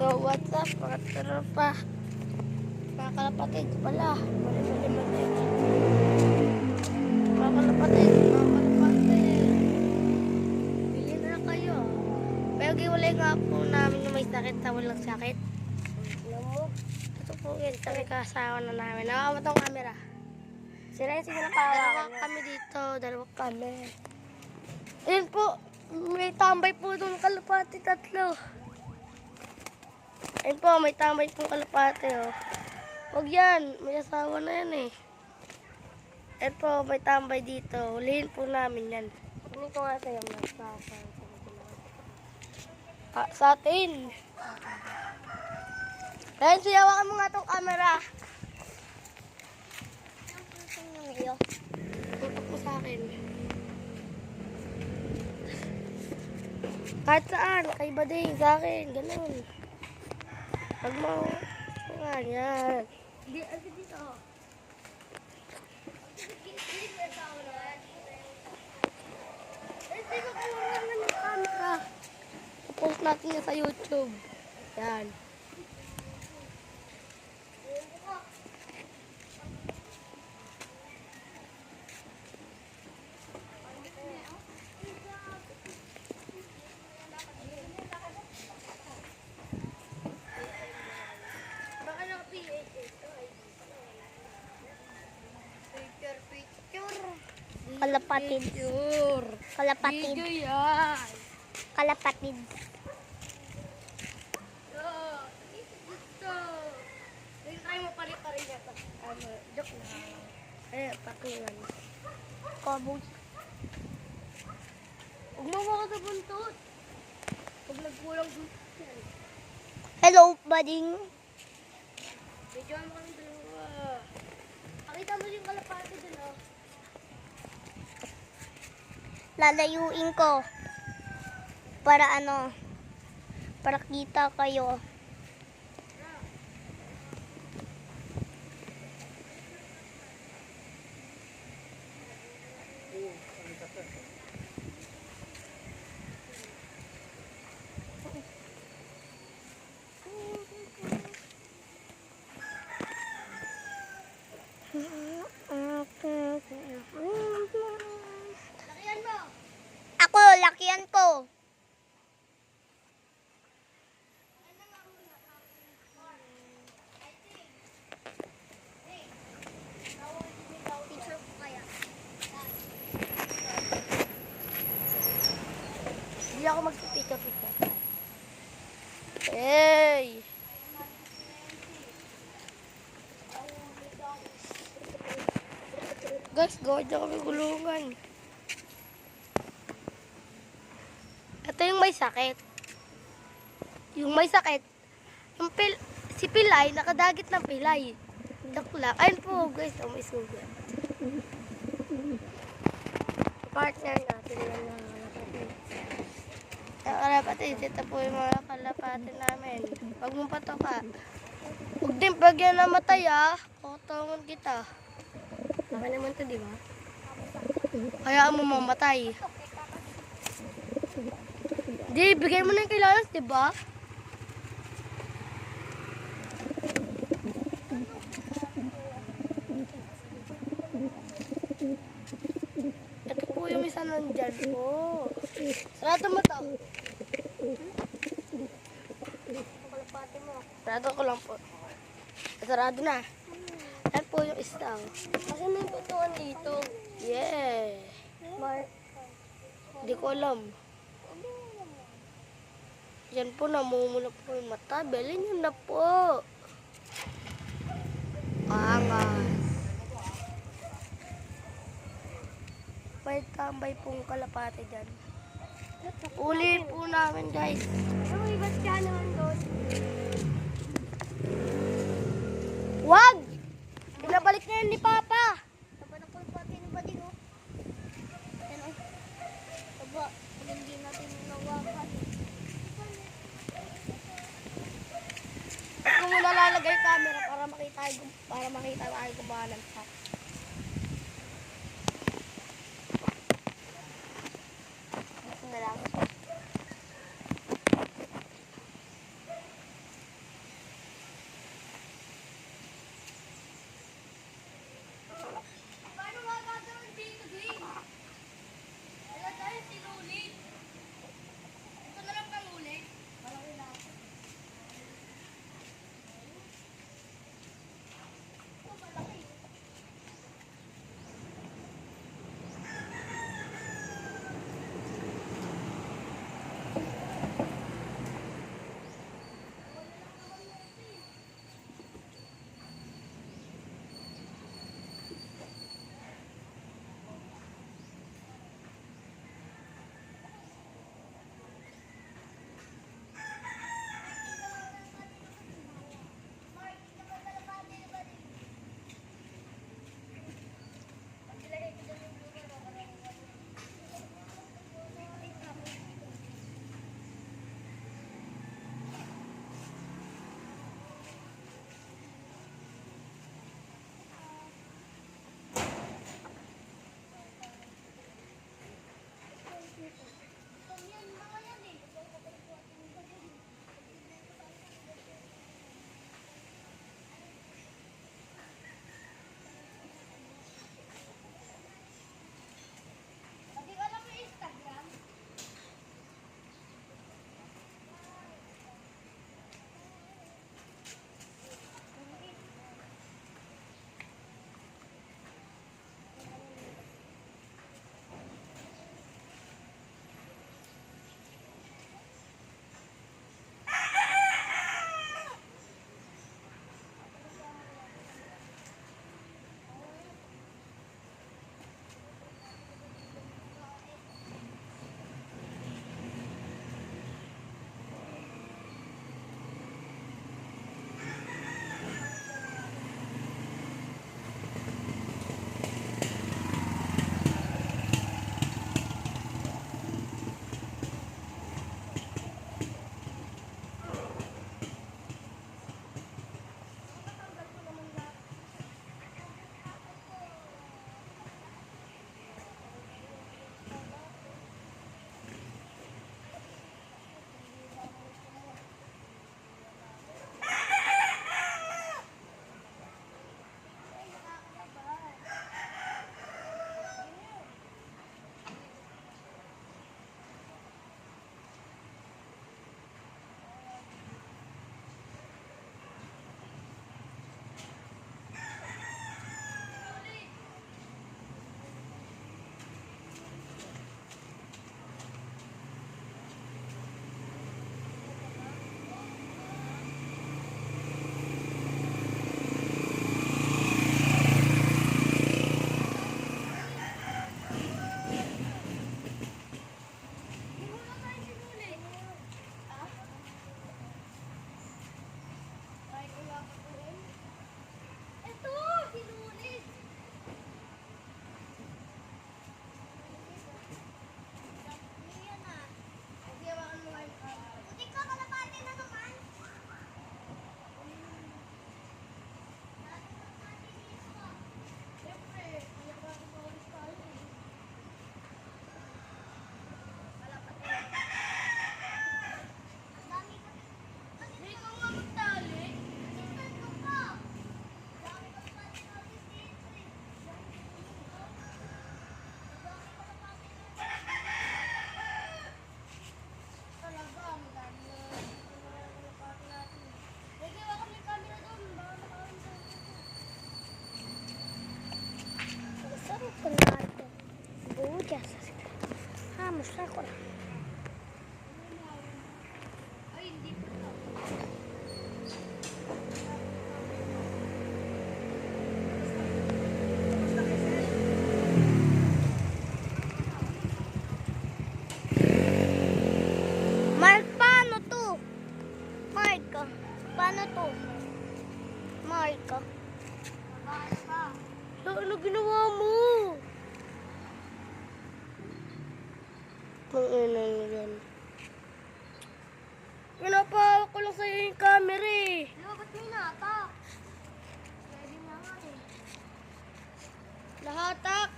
So, what's up, mga tropa? Mga kalapatid pala. Mali. Mga kalapatid. Bili na kayo. Pero giwalay nga po namin yung may sakit sa walang sakit. Alam mo? Ito po yun. Sabi kasawa na namin. Nakakama tong camera. Sila yung sinakawa. Dalawa kami dito. Dalawa kami. Ayun po. May tambay po itong kalapati tatlo. Ayun po, may tambay pong kalapate, oh. Huwag yan, may asawa na yan, eh. Ayun po, may tambay dito. Hulihin po namin yan. Hindi ko nga sa'yo Sa atin. Ayun, siyawakan mo nga itong camera. Tutok mo sa akin. Kahit saan, kay Bading, sa akin, ganun. Pag mo, yan. Hindi, dito. Post natin yan sa YouTube. Yan. Kalapatid. Kalapatid. Video yan. Kalapatid. Try mo pa rin ito. Joke lang. Pakingan. Kabog. Huwag mo ako sa buntot. Huwag nagkulang buntot yan. Hello, Bading. Video mo kami dalawa. Pakita mo yung kalapate dun, oh. Lalayuin ko. Para ano? Para kita kayo. Lakihan mo. Ako, lakihan ko. Hindi ako magpipika-pika. Hey! Guys, gawin na kami gulungan. Ito yung may sakit. Yung may sakit. Si Pilay, nakadagit ng Pilay. Dakla. Ayun po, guys. Oh, may sugat. Partner natin yan na kalapatid. Yung kalapatid, ito po yung mga kalapatid namin. Huwag mong patoka. Huwag din pag yan namatay, ah. Kukutungan kita. Baka naman to, di ba? Kaya mo mamatay. Di, bigay mo na yung kailangan, di ba? Ito po yung isa nandyan po. Sarado mo to. Kalapati mo. Sarado ko lang po. Sarado na. Yan po yung isa. Kasi may putuan dito. Yeah. Mark. Hindi ko alam. Yan po, namumula po yung mata. Belin yun na po. Angas. May tambay pong kalapate dyan. Ulihin po namin, guys. Uy, ba't ka naman doon? Wag! Pinabalik na yan ni Papa. Taba na kalapati ni Bading, oh. Yan, oh. Taba, pag hindi natin nawakan. Kung mo nalalagay yung camera para makita tayo gumanan sa. Dito na lang. Kamusta ko na? Mark, paano to? Mark, paano to? Mark, so, ano ginawa mo? Kung ina yan. Pinapahawak ko lang sa'yo yung camera eh. Ano, ba't may natak? Pwede na nga eh. Lahatak.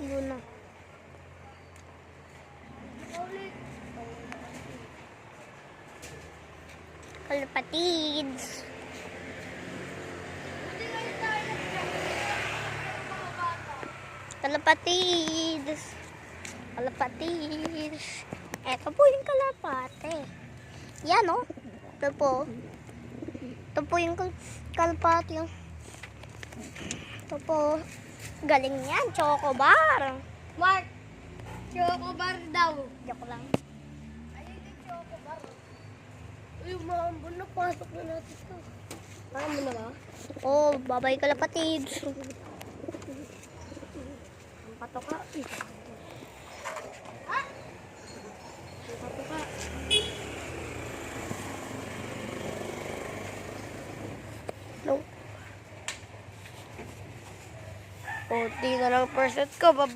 Yun na. Ulit. Kalapatids. Buti ngayon tayo mga bata. Kalapatids. Kalapatids. Eto po yung kalapate. Yan o. Ito po. Ito po yung kalapate. Ito po. Galing yan. Chocobar. Mark, chocobar daw. Joke lang. Ayun yung chocobar. Uy, maambon na. Pasok na natin ito. Maambon na ba? Oo, babay kalapatids. Ang pato ka. Ah! Ang pato ka. No. O, di na lang percent ko.